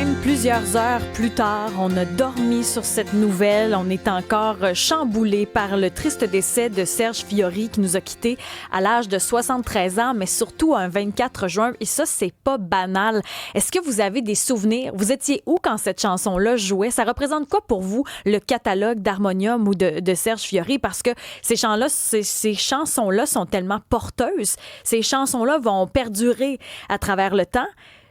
Même plusieurs heures plus tard, on a dormi sur cette nouvelle. On est encore chamboulé par le triste décès de Serge Fiori qui nous a quittés à l'âge de 73 ans, mais surtout un 24 juin. Et ça, c'est pas banal. Est-ce que vous avez des souvenirs? Vous étiez où quand cette chanson-là jouait? Ça représente quoi pour vous, le catalogue d'Harmonium ou de Serge Fiori? Parce que ces chansons-là sont tellement porteuses. Ces chansons-là vont perdurer à travers le temps,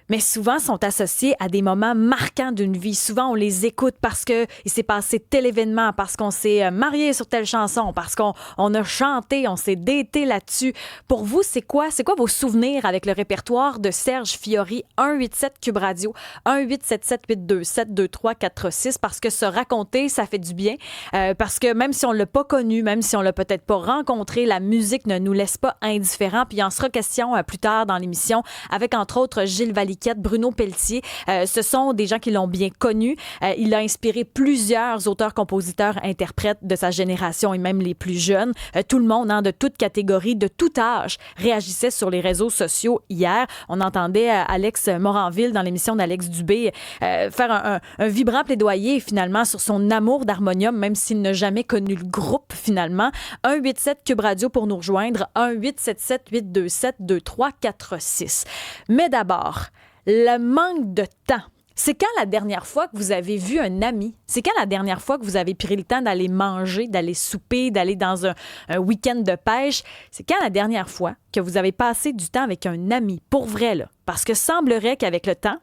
mais souvent sont associés à des moments marquants d'une vie. Souvent, on les écoute parce qu'il s'est passé tel événement, parce qu'on s'est marié sur telle chanson, parce qu'on a chanté, on s'est daté là-dessus. Pour vous, c'est quoi vos souvenirs avec le répertoire de Serge Fiori? 187 Cube Radio, 1-877-827-2346, parce que se raconter, ça fait du bien. Parce que même si on l'a pas connu, même si on l'a peut-être pas rencontré, la musique ne nous laisse pas indifférents. Puis il en sera question plus tard dans l'émission avec, entre autres, Gilles Valiquette, Bruno Pelletier. Ce sont des gens qui l'ont bien connu. Il a inspiré plusieurs auteurs, compositeurs, interprètes de sa génération et même les plus jeunes. Tout le monde, de toute catégorie, de tout âge, réagissait sur les réseaux sociaux hier. On entendait Alex Moranville dans l'émission d'Alex Dubé faire un vibrant plaidoyer finalement sur son amour d'Harmonium, même s'il n'a jamais connu le groupe finalement. 187 Cube Radio pour nous rejoindre. 1-877-827-2346. Mais d'abord, le manque de temps. C'est quand la dernière fois que vous avez vu un ami? C'est quand la dernière fois que vous avez pris le temps d'aller manger, d'aller souper, d'aller dans un week-end de pêche? C'est quand la dernière fois que vous avez passé du temps avec un ami? Pour vrai, là. Parce que semblerait qu'avec le temps,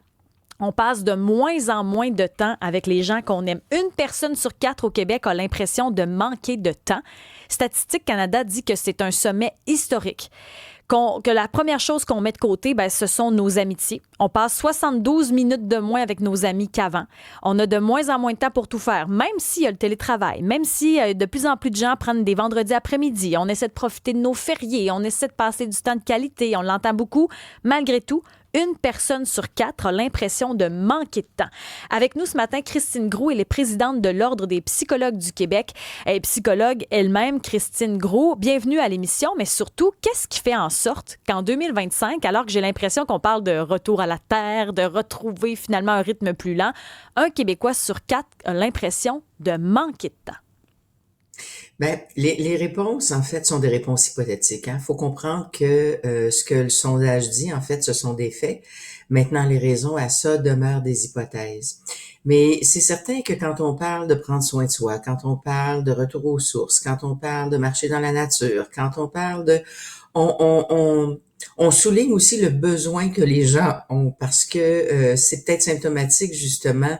on passe de moins en moins de temps avec les gens qu'on aime. 1 personne sur 4 au Québec a l'impression de manquer de temps. Statistique Canada dit que c'est un sommet historique. Que la première chose qu'on met de côté, ce sont nos amitiés. On passe 72 minutes de moins avec nos amis qu'avant. On a de moins en moins de temps pour tout faire, même s'il y a le télétravail, même si de plus en plus de gens prennent des vendredis après-midi. On essaie de profiter de nos fériés, on essaie de passer du temps de qualité, on l'entend beaucoup. Malgré tout, 1 personne sur 4 a l'impression de manquer de temps. Avec nous ce matin, Christine Groux, elle est présidente de l'Ordre des psychologues du Québec. Elle est psychologue elle-même, Christine Groux. Bienvenue à l'émission, mais surtout, qu'est-ce qui fait en sorte qu'en 2025, alors que j'ai l'impression qu'on parle de retour à la terre, de retrouver finalement un rythme plus lent, un Québécois sur 4 a l'impression de manquer de temps? Les réponses, en fait, sont des réponses hypothétiques. Il faut comprendre que ce que le sondage dit, en fait, ce sont des faits. Maintenant, les raisons à ça demeurent des hypothèses. Mais c'est certain que quand on parle de prendre soin de soi, quand on parle de retour aux sources, quand on parle de marcher dans la nature, quand on parle de... on souligne aussi le besoin que les gens ont parce que c'est peut-être symptomatique justement,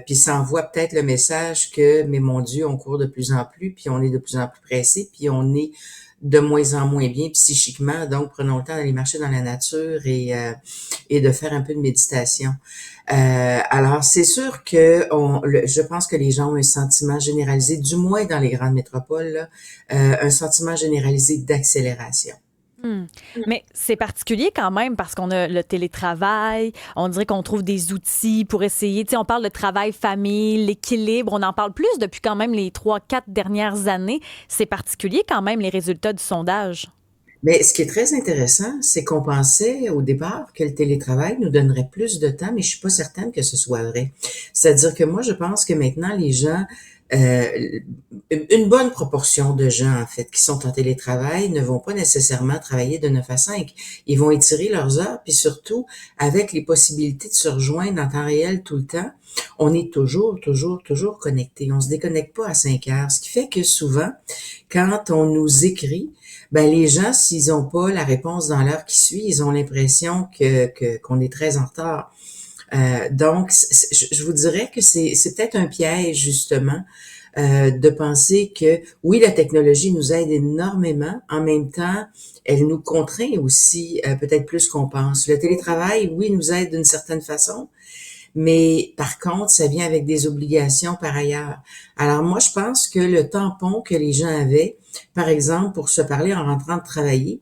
puis ça envoie peut-être le message que, mais mon Dieu, on court de plus en plus, puis on est de plus en plus pressé, puis on est de moins en moins bien psychiquement. Donc, prenons le temps d'aller marcher dans la nature et de faire un peu de méditation. Alors, c'est sûr que je pense que les gens ont un sentiment généralisé, du moins dans les grandes métropoles, là, un sentiment généralisé d'accélération. Mais c'est particulier quand même parce qu'on a le télétravail, on dirait qu'on trouve des outils pour essayer, on parle de travail-famille, l'équilibre, on en parle plus depuis quand même les 3-4 dernières années. C'est particulier quand même les résultats du sondage. Mais ce qui est très intéressant, c'est qu'on pensait au départ que le télétravail nous donnerait plus de temps, mais je suis pas certaine que ce soit vrai. C'est-à-dire que moi, je pense que maintenant, les gens, euh, une bonne proportion de gens, en fait, qui sont en télétravail ne vont pas nécessairement travailler de 9 à 5. Ils vont étirer leurs heures, puis surtout, avec les possibilités de se rejoindre en temps réel tout le temps, on est toujours connecté. On se déconnecte pas à 5 heures. Ce qui fait que souvent, quand on nous écrit, les gens, s'ils ont pas la réponse dans l'heure qui suit, ils ont l'impression qu'on est très en retard. Donc, je vous dirais que c'est peut-être un piège, justement, de penser que, oui, la technologie nous aide énormément. En même temps, elle nous contraint aussi, peut-être plus qu'on pense. Le télétravail, oui, nous aide d'une certaine façon, mais par contre, ça vient avec des obligations par ailleurs. Alors moi, je pense que le tampon que les gens avaient, par exemple, pour se parler en rentrant de travailler,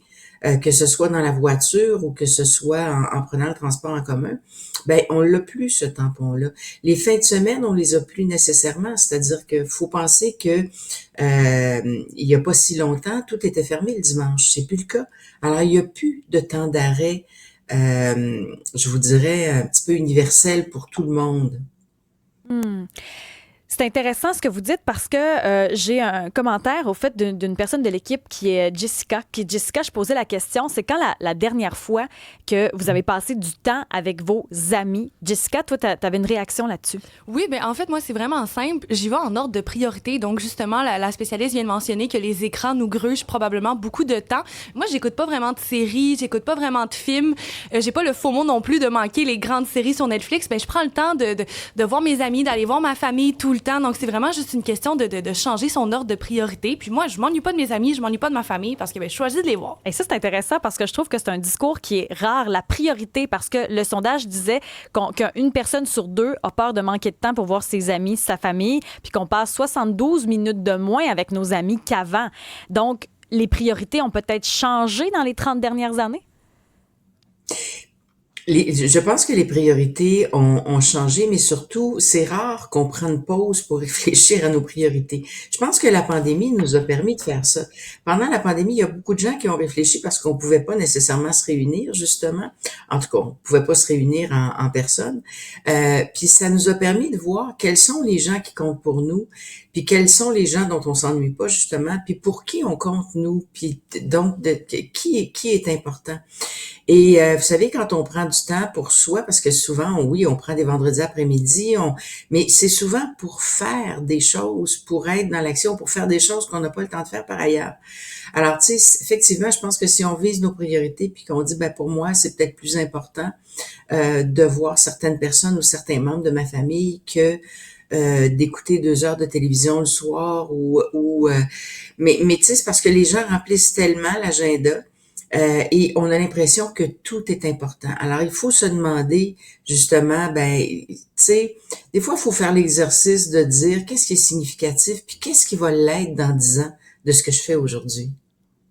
que ce soit dans la voiture ou que ce soit en prenant le transport en commun, on l'a plus ce tampon-là. Les fins de semaine, on les a plus nécessairement, c'est-à-dire que faut penser que il y a pas si longtemps, tout était fermé le dimanche, c'est plus le cas. Alors il y a plus de temps d'arrêt je vous dirais, un petit peu universelle pour tout le monde. Hmm. C'est intéressant ce que vous dites parce que j'ai un commentaire au fait d'une personne de l'équipe qui est Jessica. Puis Jessica, je posais la question, c'est quand la dernière fois que vous avez passé du temps avec vos amis? Jessica, toi, tu avais une réaction là-dessus. Oui, ben en fait, moi, c'est vraiment simple. J'y vais en ordre de priorité. Donc, justement, la spécialiste vient de mentionner que les écrans nous grugent probablement beaucoup de temps. Moi, j'écoute pas vraiment de séries, j'écoute pas vraiment de films. J'ai pas le FOMO non plus de manquer les grandes séries sur Netflix. Ben, je prends le temps de voir mes amis, d'aller voir ma famille tout le temps. Donc, c'est vraiment juste une question de changer son ordre de priorité. Puis moi, je m'ennuie pas de mes amis, je m'ennuie pas de ma famille parce que ben, je choisis de les voir. Et ça, c'est intéressant parce que je trouve que c'est un discours qui est rare, la priorité, parce que le sondage disait qu'une personne sur deux a peur de manquer de temps pour voir ses amis, sa famille, puis qu'on passe 72 minutes de moins avec nos amis qu'avant. Donc, les priorités ont peut-être changé dans les 30 dernières années? Je pense que les priorités ont changé, mais surtout, c'est rare qu'on prenne pause pour réfléchir à nos priorités. Je pense que la pandémie nous a permis de faire ça. Pendant la pandémie, il y a beaucoup de gens qui ont réfléchi parce qu'on pouvait pas nécessairement se réunir, justement. En tout cas, on pouvait pas se réunir en personne. Puis ça nous a permis de voir quels sont les gens qui comptent pour nous, puis quels sont les gens dont on s'ennuie pas, justement, puis pour qui on compte nous, puis donc qui est important. Et vous savez, quand on prend du temps pour soi, parce que souvent, oui, on prend des vendredis après-midi, mais c'est souvent pour faire des choses, pour être dans l'action, pour faire des choses qu'on n'a pas le temps de faire par ailleurs. Alors, tu sais, effectivement, je pense que si on vise nos priorités, puis qu'on dit, ben pour moi, c'est peut-être plus important de voir certaines personnes ou certains membres de ma famille que d'écouter 2 heures de télévision le soir mais tu sais, c'est parce que les gens remplissent tellement l'agenda et on a l'impression que tout est important. Alors, il faut se demander, justement, ben, tu sais, des fois, il faut faire l'exercice de dire qu'est-ce qui est significatif, puis qu'est-ce qui va l'être dans 10 ans de ce que je fais aujourd'hui.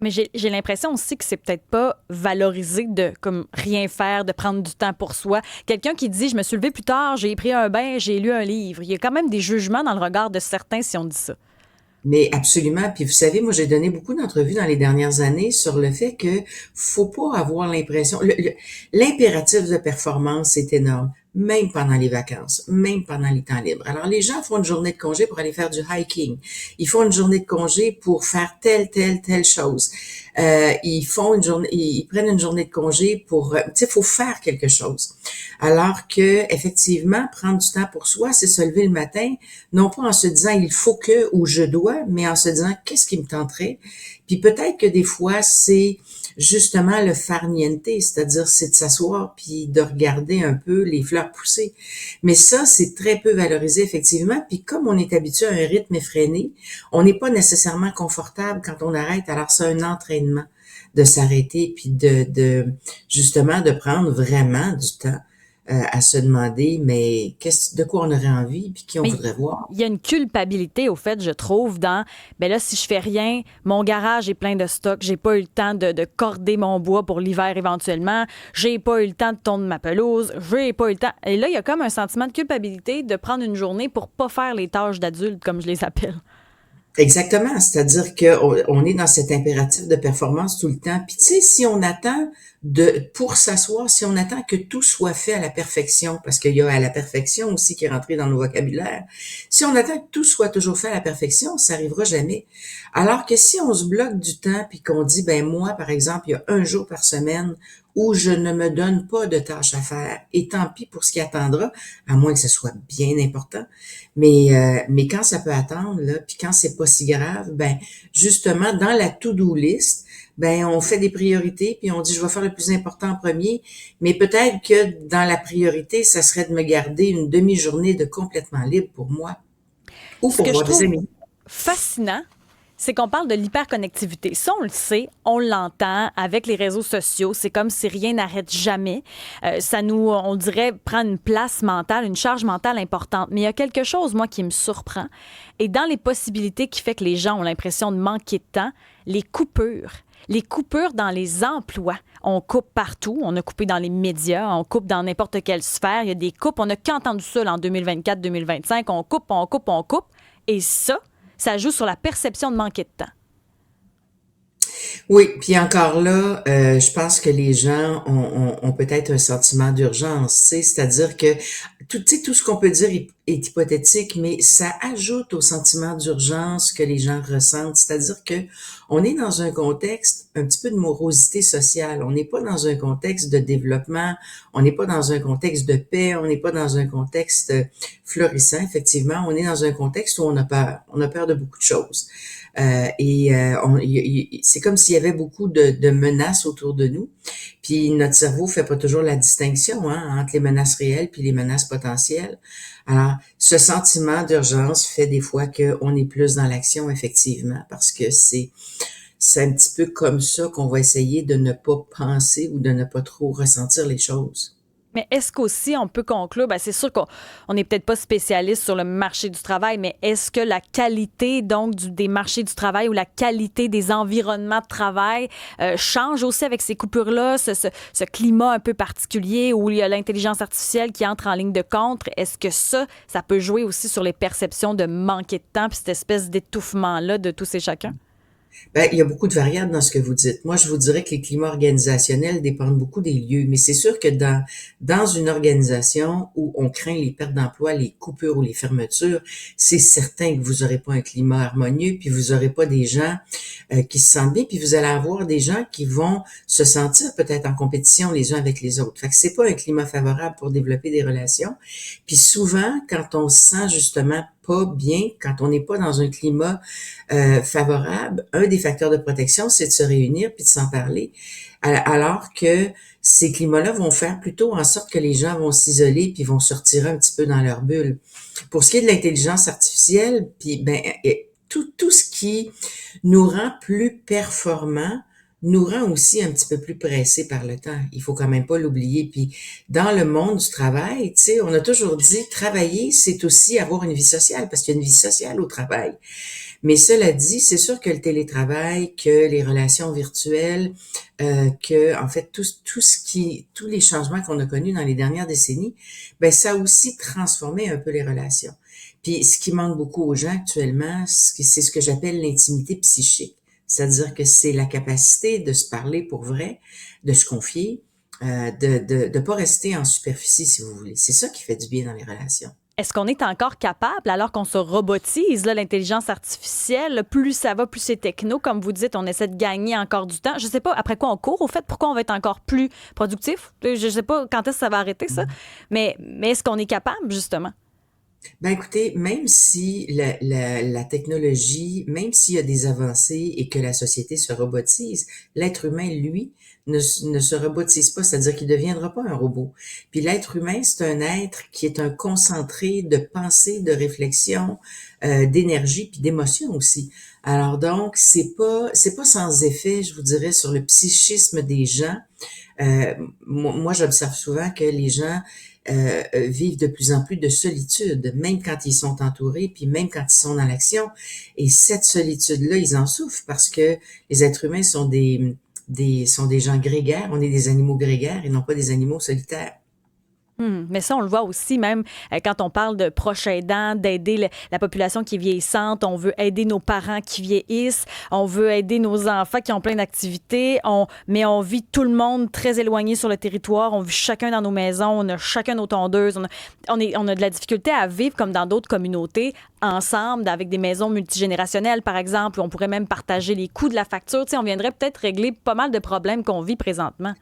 Mais j'ai l'impression aussi que c'est peut-être pas valorisé de comme rien faire, de prendre du temps pour soi. Quelqu'un qui dit je me suis levé plus tard, j'ai pris un bain, j'ai lu un livre. Il y a quand même des jugements dans le regard de certains si on dit ça. Mais absolument. Puis vous savez, moi, j'ai donné beaucoup d'entrevues dans les dernières années sur le fait que faut pas avoir l'impression. L'impératif de performance est énorme, même pendant les vacances, même pendant les temps libres. Alors, les gens font une journée de congé pour aller faire du hiking. Ils font une journée de congé pour faire telle chose. Ils prennent une journée de congé pour, tu sais, faut faire quelque chose. Alors que, effectivement, prendre du temps pour soi, c'est se lever le matin, non pas en se disant il faut que ou je dois, mais en se disant qu'est-ce qui me tenterait. Puis peut-être que des fois, c'est justement le farniente, c'est-à-dire c'est de s'asseoir puis de regarder un peu les fleurs pousser. Mais ça, c'est très peu valorisé, effectivement. Puis comme on est habitué à un rythme effréné, on n'est pas nécessairement confortable quand on arrête. Alors c'est un entraînement de s'arrêter puis justement de prendre vraiment du temps à se demander mais de quoi on aurait envie puis qui on Mais voudrait voir. il y a une culpabilité, au fait, je trouve, dans, ben là, si je fais rien, mon garage est plein de stock, j'ai pas eu le temps de corder mon bois pour l'hiver éventuellement, j'ai pas eu le temps de tondre ma pelouse, j'ai pas eu le temps. Et là, il y a comme un sentiment de culpabilité de prendre une journée pour pas faire les tâches d'adulte, comme je les appelle. Exactement, c'est-à-dire qu'on est dans cet impératif de performance tout le temps. Puis tu sais, si on attend pour s'asseoir, si on attend que tout soit fait à la perfection, parce qu'il y a à la perfection aussi qui est rentré dans nos vocabulaires, si on attend que tout soit toujours fait à la perfection, ça arrivera jamais. Alors que si on se bloque du temps puis qu'on dit, ben moi, par exemple, il y a un jour par semaine où je ne me donne pas de tâches à faire, et tant pis pour ce qui attendra, à moins que ce soit bien important. Mais quand ça peut attendre, là, puis quand c'est pas si grave, ben justement, dans la to-do list, ben on fait des priorités, puis on dit je vais faire le plus important en premier, mais peut-être que dans la priorité, ça serait de me garder une demi-journée de complètement libre pour moi ou Ce pour que je voir des trouve amis. fascinant, c'est qu'on parle de l'hyperconnectivité. Ça, on le sait, on l'entend avec les réseaux sociaux. C'est comme si rien n'arrête jamais. Ça nous, on dirait, prend une place mentale, une charge mentale importante. Mais il y a quelque chose, moi, qui me surprend. Et dans les possibilités qui fait que les gens ont l'impression de manquer de temps, les coupures. Les coupures dans les emplois. On coupe partout. On a coupé dans les médias. On coupe dans n'importe quelle sphère. Il y a des coupes. On n'a qu'entendu ça là, en 2024-2025. On coupe, on coupe, on coupe. Et ça joue sur la perception de manquer de temps. Oui, puis encore là, je pense que les gens ont peut-être un sentiment d'urgence, tu sais, c'est-à-dire que tout, tu sais, tout ce qu'on peut dire est hypothétique, mais ça ajoute au sentiment d'urgence que les gens ressentent, c'est-à-dire que on est dans un contexte un petit peu de morosité sociale, on n'est pas dans un contexte de développement, on n'est pas dans un contexte de paix, on n'est pas dans un contexte florissant, effectivement, on est dans un contexte où on a peur de beaucoup de choses. C'est comme s'il y avait beaucoup de menaces autour de nous. Puis notre cerveau fait pas toujours la distinction entre les menaces réelles puis les menaces potentielles. Alors, ce sentiment d'urgence fait des fois qu'on est plus dans l'action, effectivement, parce que c'est un petit peu comme ça qu'on va essayer de ne pas penser ou de ne pas trop ressentir les choses. Mais est-ce qu'aussi on peut conclure, c'est sûr qu'on n'est peut-être pas spécialiste sur le marché du travail, mais est-ce que la qualité donc des marchés du travail ou la qualité des environnements de travail change aussi avec ces coupures-là, ce climat un peu particulier où il y a l'intelligence artificielle qui entre en ligne de compte? Est-ce que ça peut jouer aussi sur les perceptions de manquer de temps puis cette espèce d'étouffement-là de tous et chacun? Ben, il y a beaucoup de variables dans ce que vous dites. Moi, je vous dirais que les climats organisationnels dépendent beaucoup des lieux, mais c'est sûr que dans une organisation où on craint les pertes d'emploi, les coupures ou les fermetures, c'est certain que vous n'aurez pas un climat harmonieux, puis vous n'aurez pas des gens qui se sentent bien, puis vous allez avoir des gens qui vont se sentir peut-être en compétition les uns avec les autres. Fait que c'est pas un climat favorable pour développer des relations. Puis souvent, quand on se sent justement pas bien, quand on n'est pas dans un climat favorable, un des facteurs de protection, c'est de se réunir puis de s'en parler. Alors que ces climats-là vont faire plutôt en sorte que les gens vont s'isoler puis vont se retirer un petit peu dans leur bulle. Pour ce qui est de l'intelligence artificielle, puis tout ce qui nous rend plus performants nous rend aussi un petit peu plus pressés par le temps. Il faut quand même pas l'oublier. Puis dans le monde du travail, tu sais, on a toujours dit travailler, c'est aussi avoir une vie sociale parce qu'il y a une vie sociale au travail. Mais cela dit, c'est sûr que le télétravail, que les relations virtuelles, que en fait tous les changements qu'on a connus dans les dernières décennies, ben ça a aussi transformé un peu les relations. Puis ce qui manque beaucoup aux gens actuellement, c'est ce que j'appelle l'intimité psychique, c'est-à-dire que c'est la capacité de se parler pour vrai, de se confier, de pas rester en superficie si vous voulez. C'est ça qui fait du bien dans les relations. Est-ce qu'on est encore capable, alors qu'on se robotise, là, l'intelligence artificielle, plus ça va, plus c'est techno, comme vous dites, on essaie de gagner encore du temps. Je sais pas après quoi on court, au fait, pourquoi on va être encore plus productif? Je sais pas quand est-ce que ça va arrêter, ça. Mais est-ce qu'on est capable, justement? Ben écoutez, même si la technologie, même s'il y a des avancées et que la société se robotise, l'être humain, lui, ne se robotise pas, c'est-à-dire qu'il ne deviendra pas un robot. Puis l'être humain, c'est un être qui est un concentré de pensée, de réflexion, d'énergie, puis d'émotion aussi. Alors donc, c'est pas sans effet, je vous dirais, sur le psychisme des gens. Moi, j'observe souvent que les gens vivent de plus en plus de solitude, même quand ils sont entourés, puis même quand ils sont dans l'action. Et cette solitude-là, ils en souffrent parce que les êtres humains sont sont des gens grégaires. On est des animaux grégaires et non pas des animaux solitaires. Mais ça, on le voit aussi même quand on parle de proches aidants, d'aider la population qui est vieillissante. On veut aider nos parents qui vieillissent. On veut aider nos enfants qui ont plein d'activités. Mais on vit tout le monde très éloigné sur le territoire. On vit chacun dans nos maisons. On a chacun nos tondeuses. On a de la difficulté à vivre comme dans d'autres communautés, ensemble, avec des maisons multigénérationnelles, par exemple, où on pourrait même partager les coûts de la facture. Tu sais, on viendrait peut-être régler pas mal de problèmes qu'on vit présentement.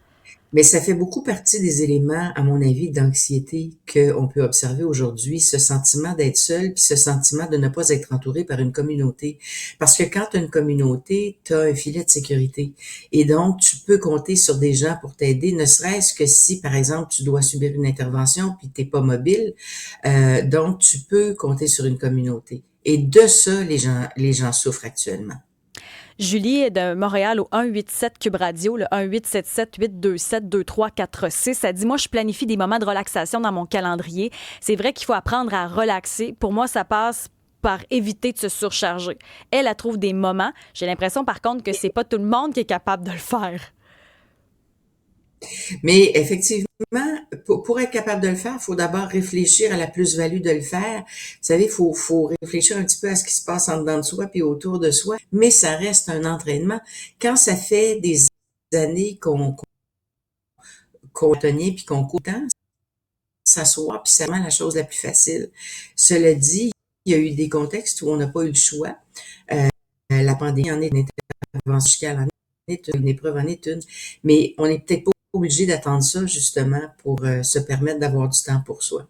Mais ça fait beaucoup partie des éléments, à mon avis, d'anxiété qu'on peut observer aujourd'hui, ce sentiment d'être seul, puis ce sentiment de ne pas être entouré par une communauté. Parce que quand tu as une communauté, tu as un filet de sécurité. Et donc, tu peux compter sur des gens pour t'aider, ne serait-ce que si, par exemple, tu dois subir une intervention, puis t'es pas mobile. Donc, tu peux compter sur une communauté. Et de ça, les gens souffrent actuellement. Julie est de Montréal au 187 Cube Radio, le 1877-827-2346. Elle dit, moi, je planifie des moments de relaxation dans mon calendrier. C'est vrai qu'il faut apprendre à relaxer. Pour moi, ça passe par éviter de se surcharger. Elle trouve des moments. J'ai l'impression, par contre, que c'est pas tout le monde qui est capable de le faire. Mais effectivement, pour être capable de le faire, il faut d'abord réfléchir à la plus-value de le faire. Vous savez, faut réfléchir un petit peu à ce qui se passe en dedans de soi puis autour de soi, mais ça reste un entraînement. Quand ça fait des années qu'on tenait puis qu'on court tant, s'asseoir puis c'est vraiment la chose la plus facile. Cela dit, il y a eu des contextes où on n'a pas eu le choix. La pandémie en est une intervention chirurgicale, en est une épreuve, en est une, mais on n'est peut-être pas obligé d'attendre ça justement pour se permettre d'avoir du temps pour soi.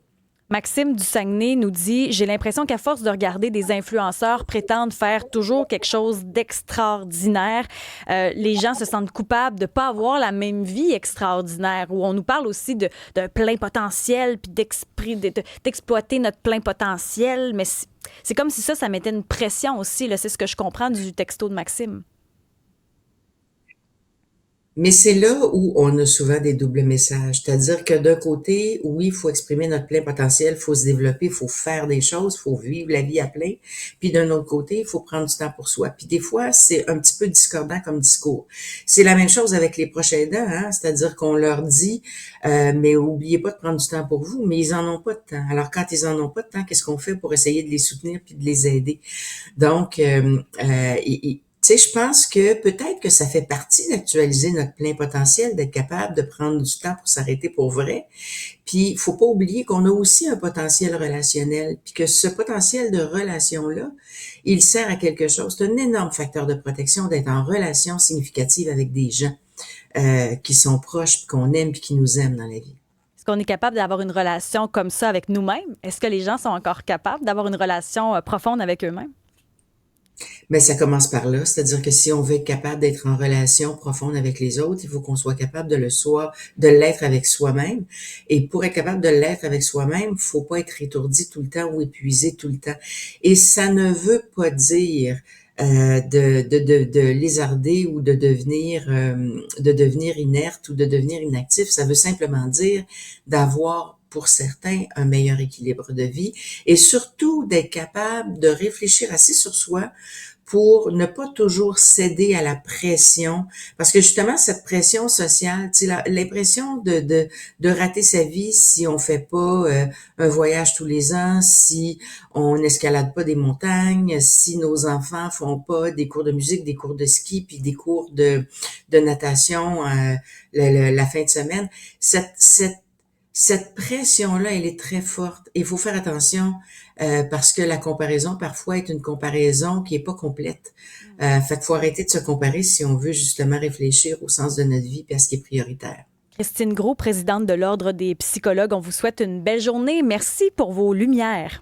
Maxime du Saguenay nous dit « J'ai l'impression qu'à force de regarder des influenceurs prétendre faire toujours quelque chose d'extraordinaire, les gens se sentent coupables de ne pas avoir la même vie extraordinaire. » Où on nous parle aussi de plein potentiel, puis d'exploiter notre plein potentiel. Mais c'est comme si ça mettait une pression aussi. Là. C'est ce que je comprends du texto de Maxime. Mais c'est là où on a souvent des doubles messages. C'est-à-dire que d'un côté, oui, il faut exprimer notre plein potentiel, il faut se développer, il faut faire des choses, il faut vivre la vie à plein. Puis d'un autre côté, il faut prendre du temps pour soi. Puis des fois, c'est un petit peu discordant comme discours. C'est la même chose avec les proches aidants, hein? C'est-à-dire qu'on leur dit, mais oubliez pas de prendre du temps pour vous, mais ils en ont pas de temps. Alors quand ils en ont pas de temps, qu'est-ce qu'on fait pour essayer de les soutenir puis de les aider? Donc, tu sais, je pense que peut-être que ça fait partie d'actualiser notre plein potentiel, d'être capable de prendre du temps pour s'arrêter pour vrai. Puis, il faut pas oublier qu'on a aussi un potentiel relationnel, puis que ce potentiel de relation-là, il sert à quelque chose. C'est un énorme facteur de protection d'être en relation significative avec des gens qui sont proches, puis qu'on aime, puis qui nous aiment dans la vie. Est-ce qu'on est capable d'avoir une relation comme ça avec nous-mêmes? Est-ce que les gens sont encore capables d'avoir une relation profonde avec eux-mêmes? Mais ça commence par là, c'est-à-dire que si on veut être capable d'être en relation profonde avec les autres, il faut qu'on soit capable de l'être avec soi-même. Et pour être capable de l'être avec soi-même, il faut pas être étourdi tout le temps ou épuisé tout le temps. Et ça ne veut pas dire de lézarder ou de devenir inerte ou de devenir inactif. Ça veut simplement dire d'avoir pour certains un meilleur équilibre de vie et surtout d'être capable de réfléchir assez sur soi pour ne pas toujours céder à la pression, parce que justement cette pression sociale, tu sais, l'impression de rater sa vie si on fait pas un voyage tous les ans, si on n'escalade pas des montagnes, si nos enfants font pas des cours de musique, des cours de ski, puis des cours de natation la fin de semaine. Cette pression-là, elle est très forte. Il faut faire attention parce que la comparaison, parfois, est une comparaison qui est pas complète. Fait qu'il faut arrêter de se comparer si on veut justement réfléchir au sens de notre vie et à ce qui est prioritaire. Christine Gros, présidente de l'Ordre des psychologues, on vous souhaite une belle journée. Merci pour vos lumières.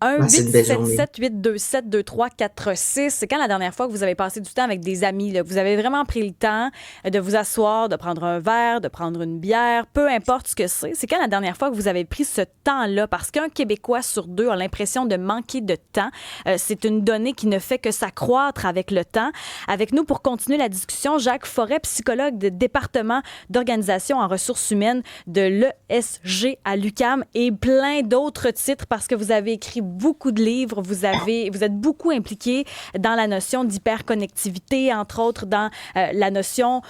1-877-827-2346. C'est quand la dernière fois que vous avez passé du temps avec des amis? Là? Vous avez vraiment pris le temps de vous asseoir, de prendre un verre, de prendre une bière, peu importe ce que c'est. C'est quand la dernière fois que vous avez pris ce temps-là? Parce qu'un Québécois sur deux a l'impression de manquer de temps. C'est une donnée qui ne fait que s'accroître avec le temps. Avec nous, pour continuer la discussion, Jacques Forêt, psychologue du département d'organisation en ressources humaines de l'ESG à l'UQAM et plein d'autres titres parce que vous avez écrit beaucoup de livres, vous êtes beaucoup impliqué dans la notion d'hyperconnectivité, entre autres dans la notion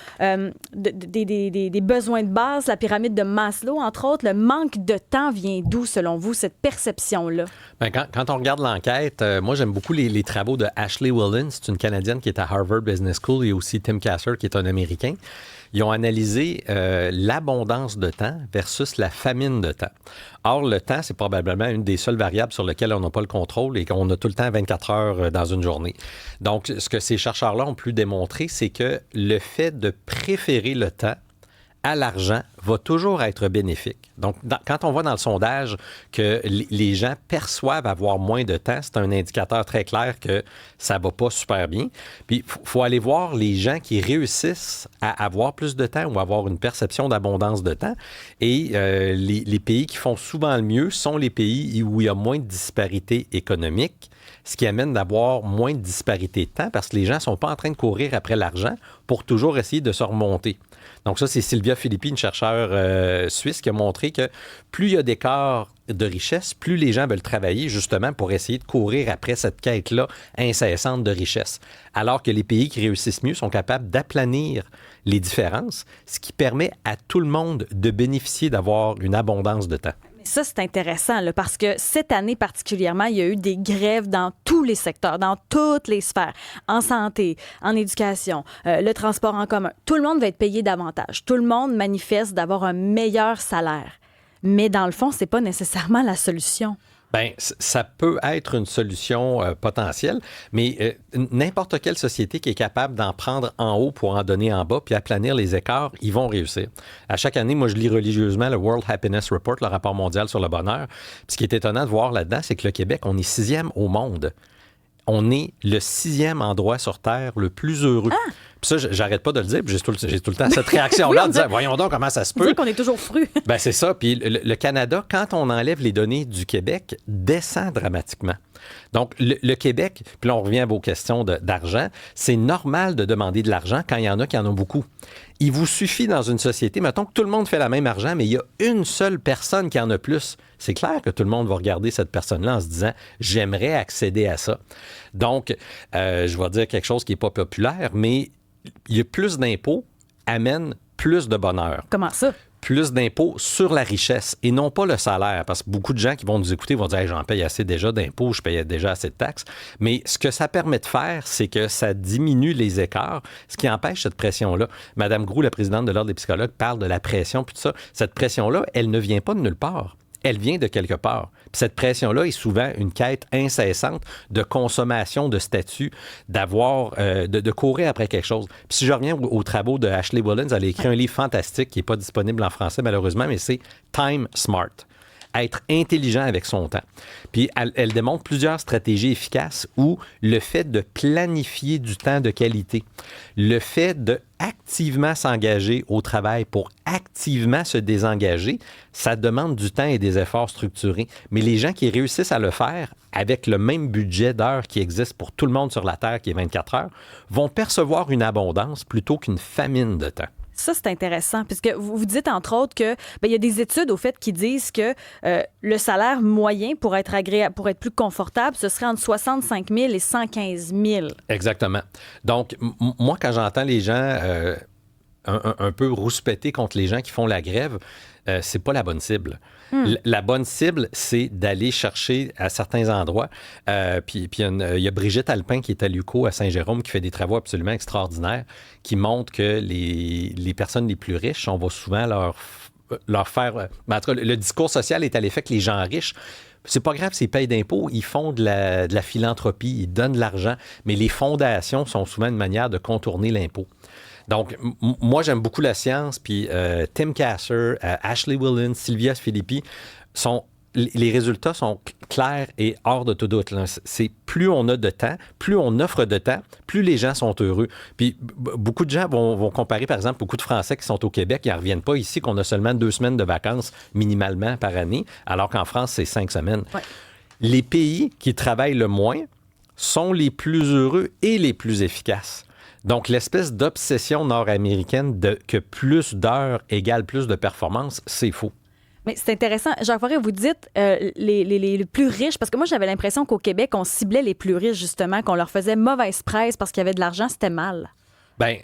des besoins de base, la pyramide de Maslow, entre autres. Le manque de temps vient d'où, selon vous, cette perception-là? Bien, quand on regarde l'enquête, moi, j'aime beaucoup les travaux de Ashley Willen. C'est une Canadienne qui est à Harvard Business School et aussi Tim Kasser, qui est un Américain. Ils ont analysé l'abondance de temps versus la famine de temps. Or, le temps, c'est probablement une des seules variables sur lesquelles on n'a pas le contrôle et qu'on a tout le temps 24 heures dans une journée. Donc, ce que ces chercheurs-là ont pu démontrer, c'est que le fait de préférer le temps à l'argent va toujours être bénéfique. Donc, quand on voit dans le sondage que les gens perçoivent avoir moins de temps, c'est un indicateur très clair que ça va pas super bien. Puis, il faut aller voir les gens qui réussissent à avoir plus de temps ou avoir une perception d'abondance de temps. Et les pays qui font souvent le mieux sont les pays où il y a moins de disparité économique, ce qui amène d'avoir moins de disparité de temps parce que les gens ne sont pas en train de courir après l'argent pour toujours essayer de se remonter. Donc ça, c'est Sylvia Filippi, une chercheure suisse, qui a montré que plus il y a d'écart de richesse, plus les gens veulent travailler justement pour essayer de courir après cette quête-là incessante de richesse. Alors que les pays qui réussissent mieux sont capables d'aplanir les différences, ce qui permet à tout le monde de bénéficier d'avoir une abondance de temps. Ça, c'est intéressant là, parce que cette année particulièrement, il y a eu des grèves dans tous les secteurs, dans toutes les sphères, en santé, en éducation, le transport en commun. Tout le monde va être payé davantage. Tout le monde manifeste d'avoir un meilleur salaire. Mais dans le fond, c'est pas nécessairement la solution. Bien, ça peut être une solution potentielle, mais n'importe quelle société qui est capable d'en prendre en haut pour en donner en bas, puis aplanir les écarts, ils vont réussir. À chaque année, moi, je lis religieusement le World Happiness Report, le rapport mondial sur le bonheur. Puis ce qui est étonnant de voir là-dedans, c'est que le Québec, on est 6e au monde. On est le 6e endroit sur Terre le plus heureux. Ah! Puis ça, j'arrête pas de le dire, puis j'ai tout le temps cette réaction-là en disant, voyons donc comment ça se peut. C'est qu'on est toujours fru. Ben c'est ça. Puis le Canada, quand on enlève les données du Québec, descend dramatiquement. Donc, le Québec, puis là, on revient à vos questions d'argent, c'est normal de demander de l'argent quand il y en a qui en ont beaucoup. Il vous suffit dans une société, mettons que tout le monde fait la même argent, mais il y a une seule personne qui en a plus. C'est clair que tout le monde va regarder cette personne-là en se disant « j'aimerais accéder à ça ». Donc, je vais dire quelque chose qui n'est pas populaire, mais il y a plus d'impôts amène plus de bonheur. Comment ça? Plus d'impôts sur la richesse et non pas le salaire. Parce que beaucoup de gens qui vont nous écouter vont dire hey, « j'en paye assez déjà d'impôts, je paye déjà assez de taxes ». Mais ce que ça permet de faire, c'est que ça diminue les écarts, ce qui empêche cette pression-là. Madame Groux, la présidente de l'Ordre des psychologues, parle de la pression, puis tout ça. Cette pression-là, elle ne vient pas de nulle part. Elle vient de quelque part. Puis cette pression-là est souvent une quête incessante de consommation, de statut, de courir après quelque chose. Puis si je reviens aux travaux de Ashley Willens, elle a écrit un livre fantastique qui n'est pas disponible en français malheureusement, mais c'est Time Smart. Être intelligent avec son temps. Puis elle démontre plusieurs stratégies efficaces où le fait de planifier du temps de qualité, le fait de activement s'engager au travail pour activement se désengager, ça demande du temps et des efforts structurés. Mais les gens qui réussissent à le faire avec le même budget d'heures qui existe pour tout le monde sur la Terre, qui est 24 heures, vont percevoir une abondance plutôt qu'une famine de temps. Ça, c'est intéressant, puisque vous dites, entre autres, que il y a des études, au fait, qui disent que le salaire moyen, pour être agréable, pour être plus confortable, ce serait entre 65 000 et 115 000. Exactement. Donc, moi, quand j'entends les gens un peu rouspéter contre les gens qui font la grève, c'est pas la bonne cible. La bonne cible, c'est d'aller chercher à certains endroits. Puis il y a Brigitte Alpin qui est à l'UQO à Saint-Jérôme qui fait des travaux absolument extraordinaires qui montrent que les personnes les plus riches, on va souvent leur faire... En tout cas, le discours social est à l'effet que les gens riches, c'est pas grave s'ils payent d'impôts, ils font de la philanthropie, ils donnent de l'argent, mais les fondations sont souvent une manière de contourner l'impôt. Donc, moi, j'aime beaucoup la science, puis Tim Kasser, Ashley Willens, Sylvia Filippi, les résultats sont clairs et hors de tout doute. Là. C'est plus on a de temps, plus on offre de temps, plus les gens sont heureux. Puis, beaucoup de gens vont comparer, par exemple, beaucoup de Français qui sont au Québec, ils ne reviennent pas ici, qu'on a seulement 2 semaines de vacances minimalement par année, alors qu'en France, c'est 5 semaines. Ouais. Les pays qui travaillent le moins sont les plus heureux et les plus efficaces. Donc, l'espèce d'obsession nord-américaine que plus d'heures égale plus de performance, c'est faux. Mais c'est intéressant. Jacques Forêt, vous dites les plus riches, parce que moi, j'avais l'impression qu'au Québec, on ciblait les plus riches, justement, qu'on leur faisait mauvaise presse parce qu'il y avait de l'argent, c'était mal. Bien,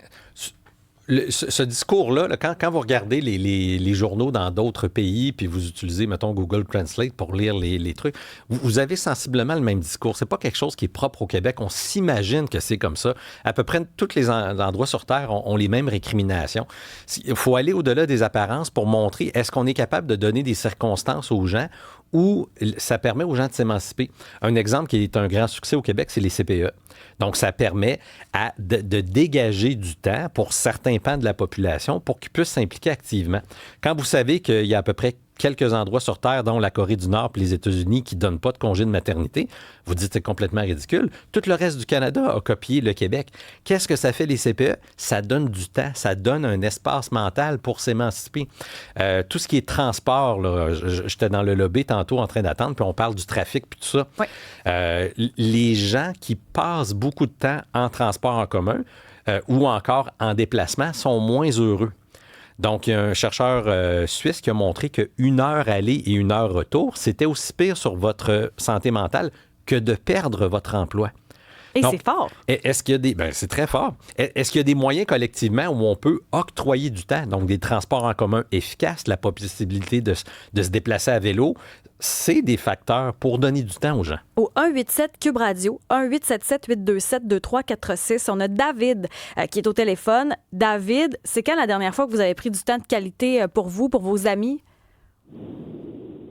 ce discours-là, là, quand vous regardez les journaux dans d'autres pays, puis vous utilisez, mettons, Google Translate pour lire les trucs, vous avez sensiblement le même discours. C'est pas quelque chose qui est propre au Québec. On s'imagine que c'est comme ça. À peu près tous les endroits sur Terre ont les mêmes récriminations. Il faut aller au-delà des apparences pour montrer est-ce qu'on est capable de donner des circonstances aux gens où ça permet aux gens de s'émanciper. Un exemple qui est un grand succès au Québec, c'est les CPE. Donc, ça permet de dégager du temps pour certains pans de la population pour qu'ils puissent s'impliquer activement. Quand vous savez qu'il y a à peu près quelques endroits sur Terre, dont la Corée du Nord et les États-Unis, qui ne donnent pas de congé de maternité, vous dites que c'est complètement ridicule. Tout le reste du Canada a copié le Québec. Qu'est-ce que ça fait, les CPE? Ça donne du temps, ça donne un espace mental pour s'émanciper. Tout ce qui est transport, là, j'étais dans le lobby tantôt en train d'attendre, puis on parle du trafic, puis tout ça. Oui. Les gens qui passent beaucoup de temps en transport en commun ou encore en déplacement sont moins heureux. Donc, il y a un chercheur suisse qui a montré qu'une heure aller et une heure retour, c'était aussi pire sur votre santé mentale que de perdre votre emploi. Et Donc, c'est fort. Est-ce qu'il y a des... c'est très fort. Est-ce qu'il y a des moyens collectivement où on peut octroyer du temps, donc des transports en commun efficaces, la possibilité de se déplacer à vélo? C'est des facteurs pour donner du temps aux gens. Au 187 Cube Radio, 1877-827-2346, on a David qui est au téléphone. David, c'est quand la dernière fois que vous avez pris du temps de qualité pour vous, pour vos amis?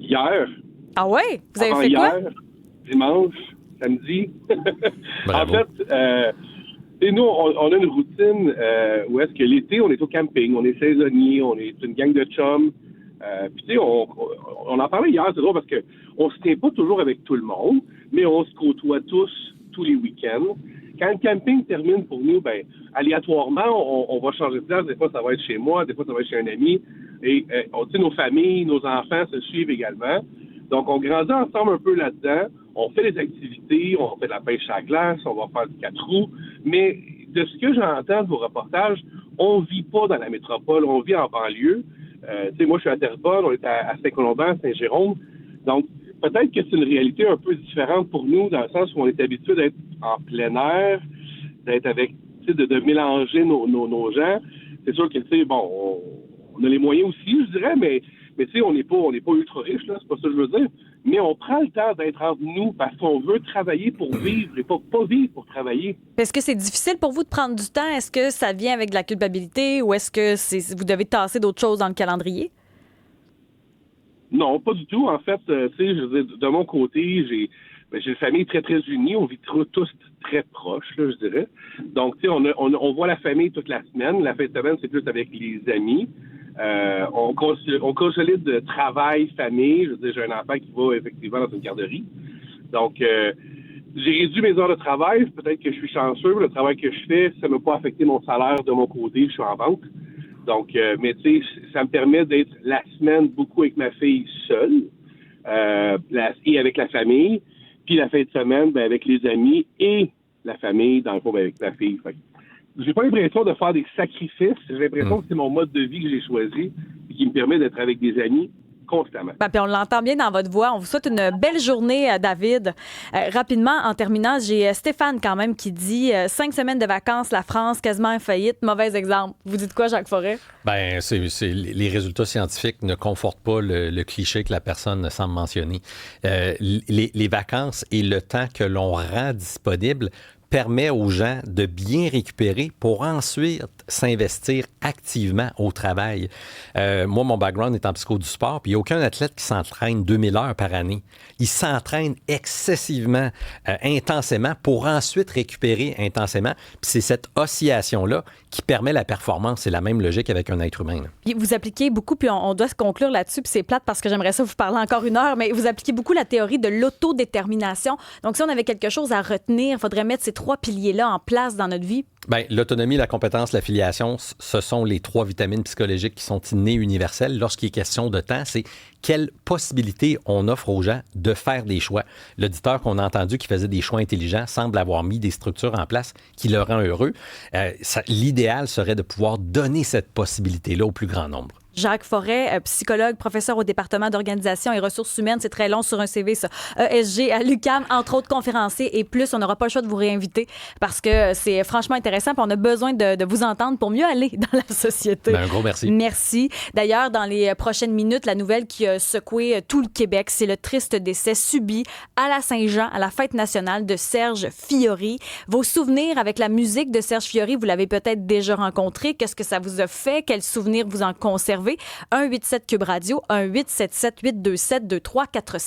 Hier. Ah ouais? Vous avez fait hier, quoi? Dimanche, samedi. Bravo. En fait, nous, on a une routine où est-ce que l'été, on est au camping, on est saisonnier, on est une gang de chums. Puis tu sais, on en parlait hier, c'est drôle parce que on se tient pas toujours avec tout le monde, mais on se côtoie tous les week-ends. Quand le camping termine pour nous, ben aléatoirement, on va changer de place. Des fois, ça va être chez moi, des fois, ça va être chez un ami. Et tu sais, nos familles, nos enfants se suivent également. Donc, on grandit ensemble un peu là-dedans. On fait des activités, on fait de la pêche à glace, on va faire du 4 roues. Mais de ce que j'entends de vos reportages, on vit pas dans la métropole, on vit en banlieue. Tu sais, moi, je suis à Terrebonne, on est à Saint-Colomban, Saint-Jérôme. Donc, peut-être que c'est une réalité un peu différente pour nous, dans le sens où on est habitué d'être en plein air, d'être avec, tu sais, de mélanger nos gens. C'est sûr que, tu sais, bon, on a les moyens aussi, je dirais, mais tu sais, on n'est pas ultra riche, là, c'est pas ça que je veux dire. Mais on prend le temps d'être entre nous parce qu'on veut travailler pour vivre et pas vivre pour travailler. Est-ce que c'est difficile pour vous de prendre du temps? Est-ce que ça vient avec de la culpabilité ou est-ce que vous devez tasser d'autres choses dans le calendrier? Non, pas du tout. En fait, tu sais, je veux dire, de mon côté, j'ai une famille très, très unie. On vit tous très proches, là, je dirais. Donc, tu sais, on voit la famille toute la semaine. La fin de semaine, c'est plus avec les amis. On consolide de travail, famille. Je veux dire, j'ai un enfant qui va effectivement dans une garderie. Donc, j'ai réduit mes heures de travail. Peut-être que je suis chanceux. Le travail que je fais, ça ne m'a pas affecté mon salaire de mon côté. Je suis en vente. Donc, mais tu sais, ça me permet d'être la semaine beaucoup avec ma fille seule et avec la famille. Puis la fin de semaine, ben, avec les amis et la famille, dans le fond, ben, avec ma fille. Fait que j'ai pas l'impression de faire des sacrifices. J'ai l'impression que c'est mon mode de vie que j'ai choisi et qui me permet d'être avec des amis constamment. Puis on l'entend bien dans votre voix. On vous souhaite une belle journée, David. Rapidement, en terminant, j'ai Stéphane quand même qui dit 5 semaines de vacances, la France quasiment en faillite. Mauvais exemple. Vous dites quoi, Jacques Forêt? Ben, les résultats scientifiques ne confortent pas le cliché que la personne semble mentionner. Les vacances et le temps que l'on rend disponible permet aux gens de bien récupérer pour ensuite s'investir activement au travail. Moi, mon background est en psycho du sport, puis il n'y a aucun athlète qui s'entraîne 2000 heures par année. Il s'entraîne excessivement, intensément, pour ensuite récupérer intensément. Puis c'est cette oscillation-là qui permet la performance. C'est la même logique avec un être humain. Puis vous appliquez beaucoup, puis on doit se conclure là-dessus, puis c'est plate parce que j'aimerais ça vous parler encore une heure, mais vous appliquez beaucoup la théorie de l'autodétermination. Donc, si on avait quelque chose à retenir, il faudrait mettre ces 3 piliers-là en place dans notre vie. Bien, l'autonomie, la compétence, l'affiliation, ce sont les 3 vitamines psychologiques qui sont innées universelles. Lorsqu'il est question de temps, c'est quelle possibilité on offre aux gens de faire des choix. L'auditeur qu'on a entendu qui faisait des choix intelligents semble avoir mis des structures en place qui le rend heureux. L'idéal serait de pouvoir donner cette possibilité-là au plus grand nombre. Jacques Forêt, psychologue, professeur au département d'organisation et ressources humaines. C'est très long sur un CV, ça. ESG à l'UQAM, entre autres conférenciers et plus. On n'aura pas le choix de vous réinviter parce que c'est franchement intéressant. Puis on a besoin de vous entendre pour mieux aller dans la société. Ben, un gros merci. Merci. D'ailleurs, dans les prochaines minutes, la nouvelle qui a secoué tout le Québec, c'est le triste décès subi à la Saint-Jean, à la fête nationale de Serge Fiori. Vos souvenirs avec la musique de Serge Fiori, vous l'avez peut-être déjà rencontré. Qu'est-ce que ça vous a fait? Quels souvenirs vous en conservez? 187 Cube Radio, 1-877-827-2346.